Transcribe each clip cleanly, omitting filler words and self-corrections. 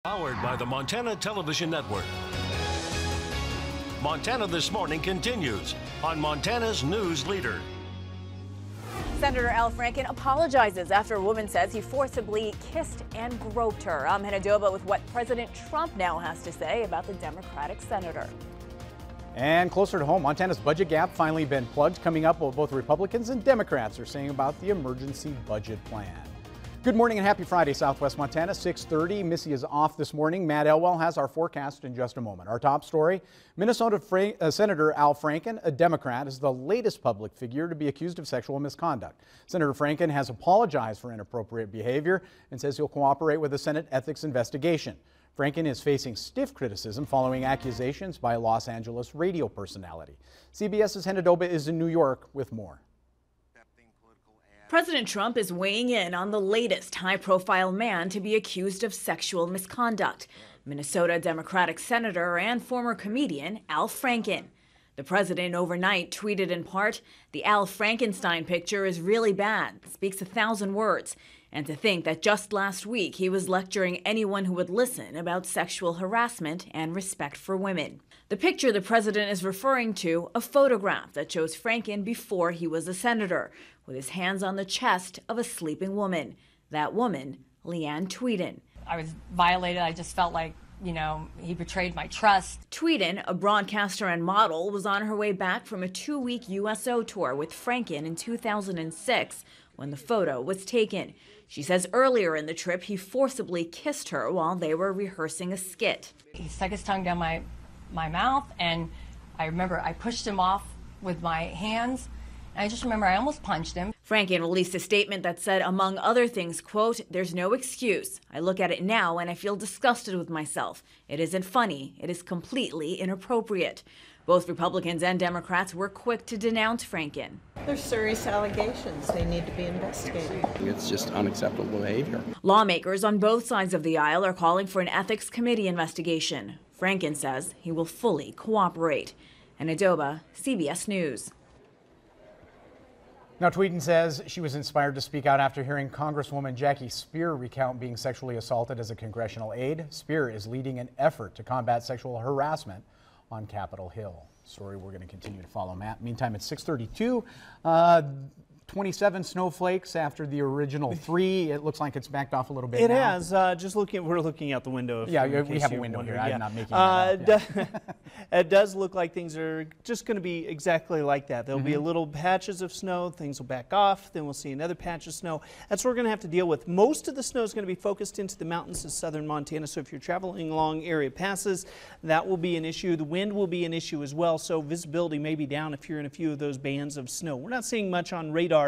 Powered by the Montana Television Network. Montana This Morning continues on Montana's News Leader. Senator Al Franken apologizes after a woman says he forcibly kissed and groped her. I'm Hannah Doba with what President Trump now has to say about the Democratic senator. And closer to home, Montana's budget gap finally been plugged. Coming up, what both Republicans and Democrats are saying about the emergency budget plan. Good morning and happy Friday, Southwest Montana, 6:30. Missy is off this morning. Matt Elwell has our forecast in just a moment. Our top story, Minnesota Senator Al Franken, a Democrat, is the latest public figure to be accused of sexual misconduct. Senator Franken has apologized for inappropriate behavior and says he'll cooperate with the Senate ethics investigation. Franken is facing stiff criticism following accusations by a Los Angeles radio personality. CBS's Hannah Doba is in New York with more. President Trump is weighing in on the latest high-profile man to be accused of sexual misconduct, Minnesota Democratic Senator and former comedian Al Franken. The president overnight tweeted in part, "The Al Frankenstein picture is really bad, speaks 1,000 words." And to think that just last week he was lecturing anyone who would listen about sexual harassment and respect for women. The picture the president is referring to, a photograph that shows Franken before he was a senator, with his hands on the chest of a sleeping woman. That woman, Leanne Tweeden. I was violated. I just felt like, he betrayed my trust. Tweeden, a broadcaster and model, was on her way back from a 2-week USO tour with Franken in 2006 when the photo was taken. She says earlier in the trip he forcibly kissed her while they were rehearsing a skit. He stuck his tongue down my mouth, and I remember I pushed him off with my hands. I just remember I almost punched him. Franken released a statement that said, among other things, quote, "There's no excuse. I look at it now and I feel disgusted with myself. It isn't funny. It is completely inappropriate." Both Republicans and Democrats were quick to denounce Franken. They're serious allegations. They need to be investigated. It's just unacceptable behavior. Lawmakers on both sides of the aisle are calling for an ethics committee investigation. Franken says he will fully cooperate. Hannah Doba, CBS News. Now, Tweeden says she was inspired to speak out after hearing Congresswoman Jackie Speier recount being sexually assaulted as a congressional aide. Speier is leading an effort to combat sexual harassment on Capitol Hill. Story we're going to continue to follow, Matt. Meantime, it's 6:32. 27 snowflakes after the original 3. It looks like it's backed off a little bit. It now. has. We're looking out the window. Yeah, we have a window here. I'm not making that up. Yeah. It does look like things are just going to be exactly like that. There'll be a little patches of snow. Things will back off. Then we'll see another patch of snow. That's what we're going to have to deal with. Most of the snow is going to be focused into the mountains of southern Montana. So if you're traveling along area passes, that will be an issue. The wind will be an issue as well. So visibility may be down if you're in a few of those bands of snow. We're not seeing much on radar.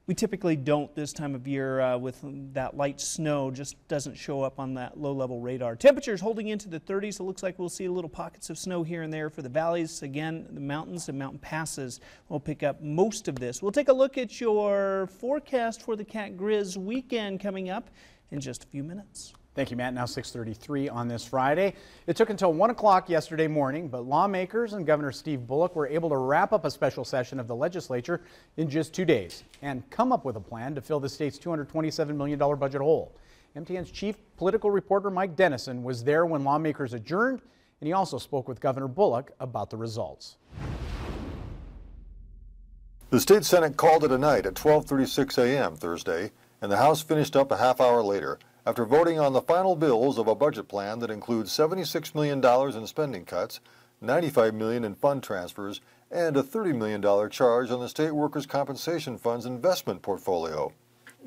We typically don't this time of year with that light snow, just doesn't show up on that low-level radar. Temperatures holding into the 30s. It looks like we'll see little pockets of snow here and there for the valleys. Again, the mountains and mountain passes will pick up most of this. We'll take a look at your forecast for the Cat Grizz weekend coming up in just a few minutes. Thank you, Matt. Now 6:33 on this Friday. It took until 1 o'clock yesterday morning, but lawmakers and Governor Steve Bullock were able to wrap up a special session of the legislature in just 2 days and come up with a plan to fill the state's $227 million budget hole. MTN's chief political reporter Mike Dennison was there when lawmakers adjourned, and he also spoke with Governor Bullock about the results. The state Senate called it a night at 12:36 a.m. Thursday, and the House finished up a half hour later, after voting on the final bills of a budget plan that includes $76 million in spending cuts, $95 million in fund transfers, and a $30 million charge on the State Workers' Compensation Fund's investment portfolio.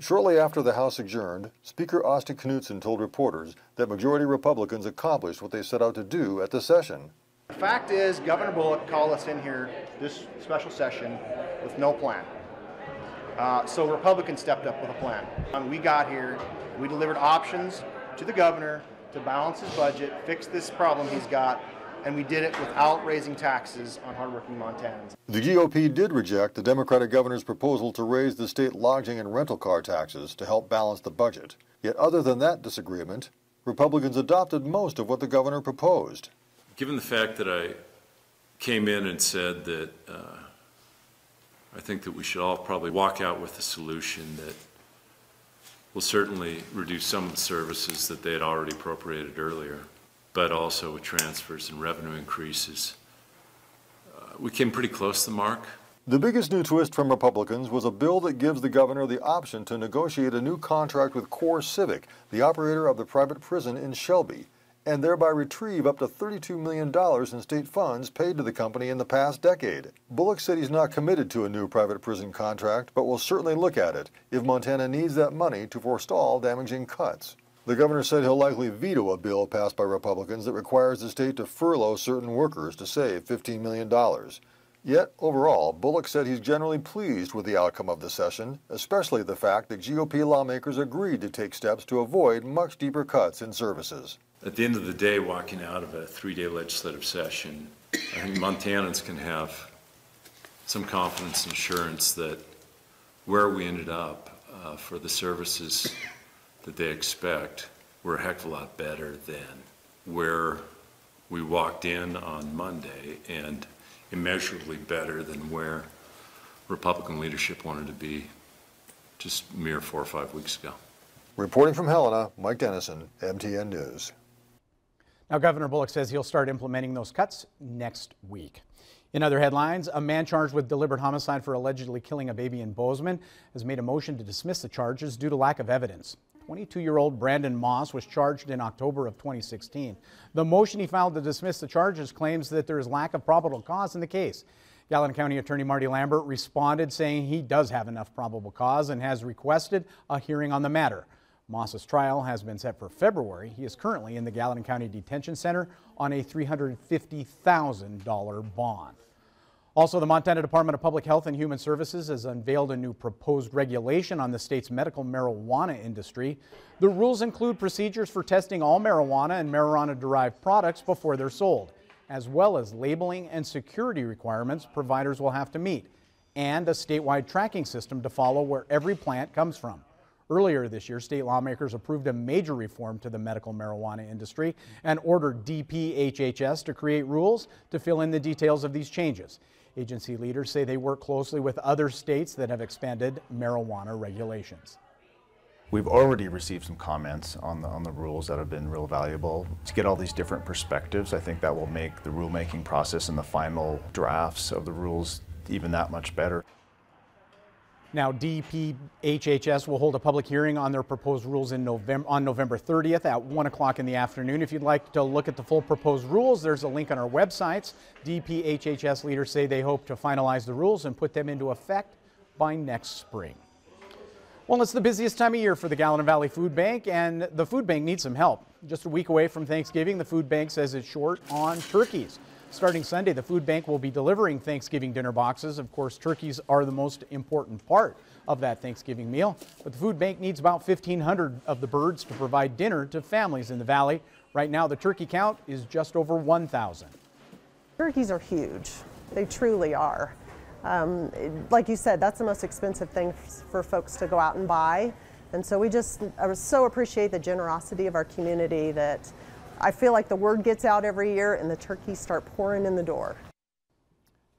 Shortly after the House adjourned, Speaker Asti Knudsen told reporters that majority Republicans accomplished what they set out to do at the session. The fact is, Governor Bullock called us in here this special session with no plan. So Republicans stepped up with a plan. We got here, we delivered options to the governor to balance his budget, fix this problem he's got, and we did it without raising taxes on hardworking Montanans. The GOP did reject the Democratic governor's proposal to raise the state lodging and rental car taxes to help balance the budget. Yet other than that disagreement, Republicans adopted most of what the governor proposed. Given the fact that I came in and said that I think that we should all probably walk out with a solution that will certainly reduce some of the services that they had already appropriated earlier, but also with transfers and revenue increases. We came pretty close to the mark. The biggest new twist from Republicans was a bill that gives the governor the option to negotiate a new contract with CoreCivic, the operator of the private prison in Shelby, and thereby retrieve up to $32 million in state funds paid to the company in the past decade. Bullock said he's not committed to a new private prison contract, but will certainly look at it if Montana needs that money to forestall damaging cuts. The governor said he'll likely veto a bill passed by Republicans that requires the state to furlough certain workers to save $15 million. Yet, overall, Bullock said he's generally pleased with the outcome of the session, especially the fact that GOP lawmakers agreed to take steps to avoid much deeper cuts in services. At the end of the day, walking out of a 3-day legislative session, I think Montanans can have some confidence and assurance that where we ended up for the services that they expect, we're a heck of a lot better than where we walked in on Monday, and immeasurably better than where Republican leadership wanted to be just mere 4 or 5 weeks ago. Reporting from Helena, Mike Dennison, MTN News. Now, Governor Bullock says he'll start implementing those cuts next week. In other headlines, a man charged with deliberate homicide for allegedly killing a baby in Bozeman has made a motion to dismiss the charges due to lack of evidence. 22-year-old Brandon Moss was charged in October of 2016. The motion he filed to dismiss the charges claims that there is lack of probable cause in the case. Gallatin County Attorney Marty Lambert responded saying he does have enough probable cause and has requested a hearing on the matter. Moss's trial has been set for February. He is currently in the Gallatin County Detention Center on a $350,000 bond. Also, the Montana Department of Public Health and Human Services has unveiled a new proposed regulation on the state's medical marijuana industry. The rules include procedures for testing all marijuana and marijuana-derived products before they're sold, as well as labeling and security requirements providers will have to meet, and a statewide tracking system to follow where every plant comes from. Earlier this year, state lawmakers approved a major reform to the medical marijuana industry and ordered DPHHS to create rules to fill in the details of these changes. Agency leaders say they work closely with other states that have expanded marijuana regulations. We've already received some comments on the rules that have been real valuable. To get all these different perspectives, I think that will make the rulemaking process and the final drafts of the rules even that much better. Now, DPHHS will hold a public hearing on their proposed rules on November 30th at 1 o'clock in the afternoon. If you'd like to look at the full proposed rules, there's a link on our websites. DPHHS leaders say they hope to finalize the rules and put them into effect by next spring. Well, it's the busiest time of year for the Gallatin Valley Food Bank, and the food bank needs some help. Just a week away from Thanksgiving, the food bank says it's short on turkeys. Starting Sunday, the food bank will be delivering Thanksgiving dinner boxes. Of course, turkeys are the most important part of that Thanksgiving meal, but the food bank needs about 1,500 of the birds to provide dinner to families in the valley. Right now, the turkey count is just over 1,000. Turkeys are huge. They truly are. Like you said, that's the most expensive thing for folks to go out and buy. And so I so appreciate the generosity of our community that I feel like the word gets out every year and the turkeys start pouring in the door.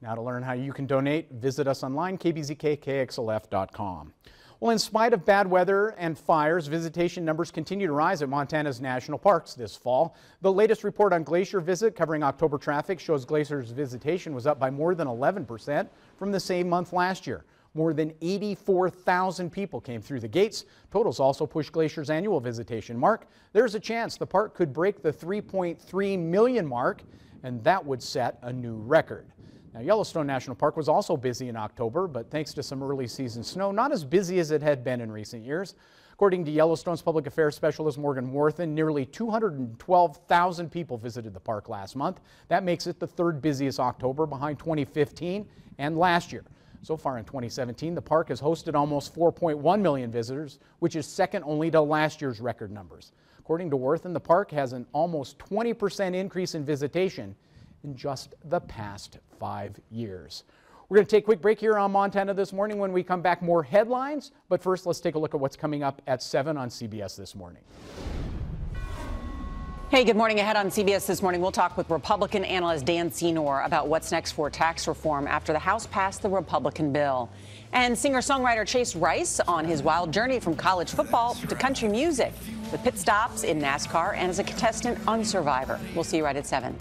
Now, to learn how you can donate, visit us online, kbzkkxlf.com. Well, in spite of bad weather and fires, visitation numbers continue to rise at Montana's national parks this fall. The latest report on Glacier Visit covering October traffic shows Glacier's visitation was up by more than 11% from the same month last year. More than 84,000 people came through the gates. Totals also pushed Glacier's annual visitation mark. There's a chance the park could break the 3.3 million mark, and that would set a new record. Now, Yellowstone National Park was also busy in October, but thanks to some early season snow, not as busy as it had been in recent years. According to Yellowstone's public affairs specialist Morgan Worthen, nearly 212,000 people visited the park last month. That makes it the third busiest October, behind 2015 and last year. So far in 2017, the park has hosted almost 4.1 million visitors, which is second only to last year's record numbers. According to Worthen, the park has an almost 20% increase in visitation in just the past 5 years. We're going to take a quick break here on Montana This Morning. When we come back, more headlines. But first, let's take a look at what's coming up at 7 on CBS This Morning. Hey, good morning. Ahead on CBS This Morning, we'll talk with Republican analyst Dan Senor about what's next for tax reform after the House passed the Republican bill. And singer-songwriter Chase Rice on his wild journey from college football to country music with pit stops in NASCAR and as a contestant on Survivor. We'll see you right at 7.